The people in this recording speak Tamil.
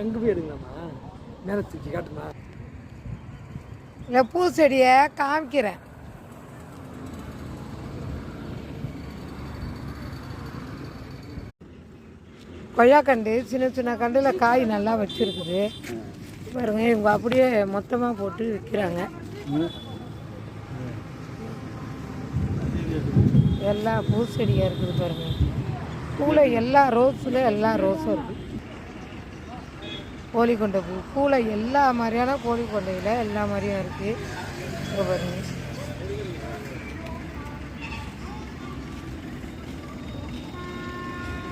எங்கே போய் எடுங்களாம்மா? நேரத்துக்கு காட்டுமா? இல்லை, பூச்செடியை காமிக்கிறேன். கொய்யாக்கண்டு சின்ன சின்ன கண்டில் காய் நல்லா வச்சுருக்குது பாருங்க. இவங்க அப்படியே மொத்தமாக போட்டு விற்கிறாங்க. எல்லா பூச்செடியாக இருக்குது பாருங்க. பூவில் எல்லா ரோஸில் எல்லா ரோஸும் இருக்குது. கோழி கொண்டை பூ பூவில் எல்லா மாதிரியான கோழி கொண்டையில் எல்லா மாதிரியும் இருக்குது. பாருங்க.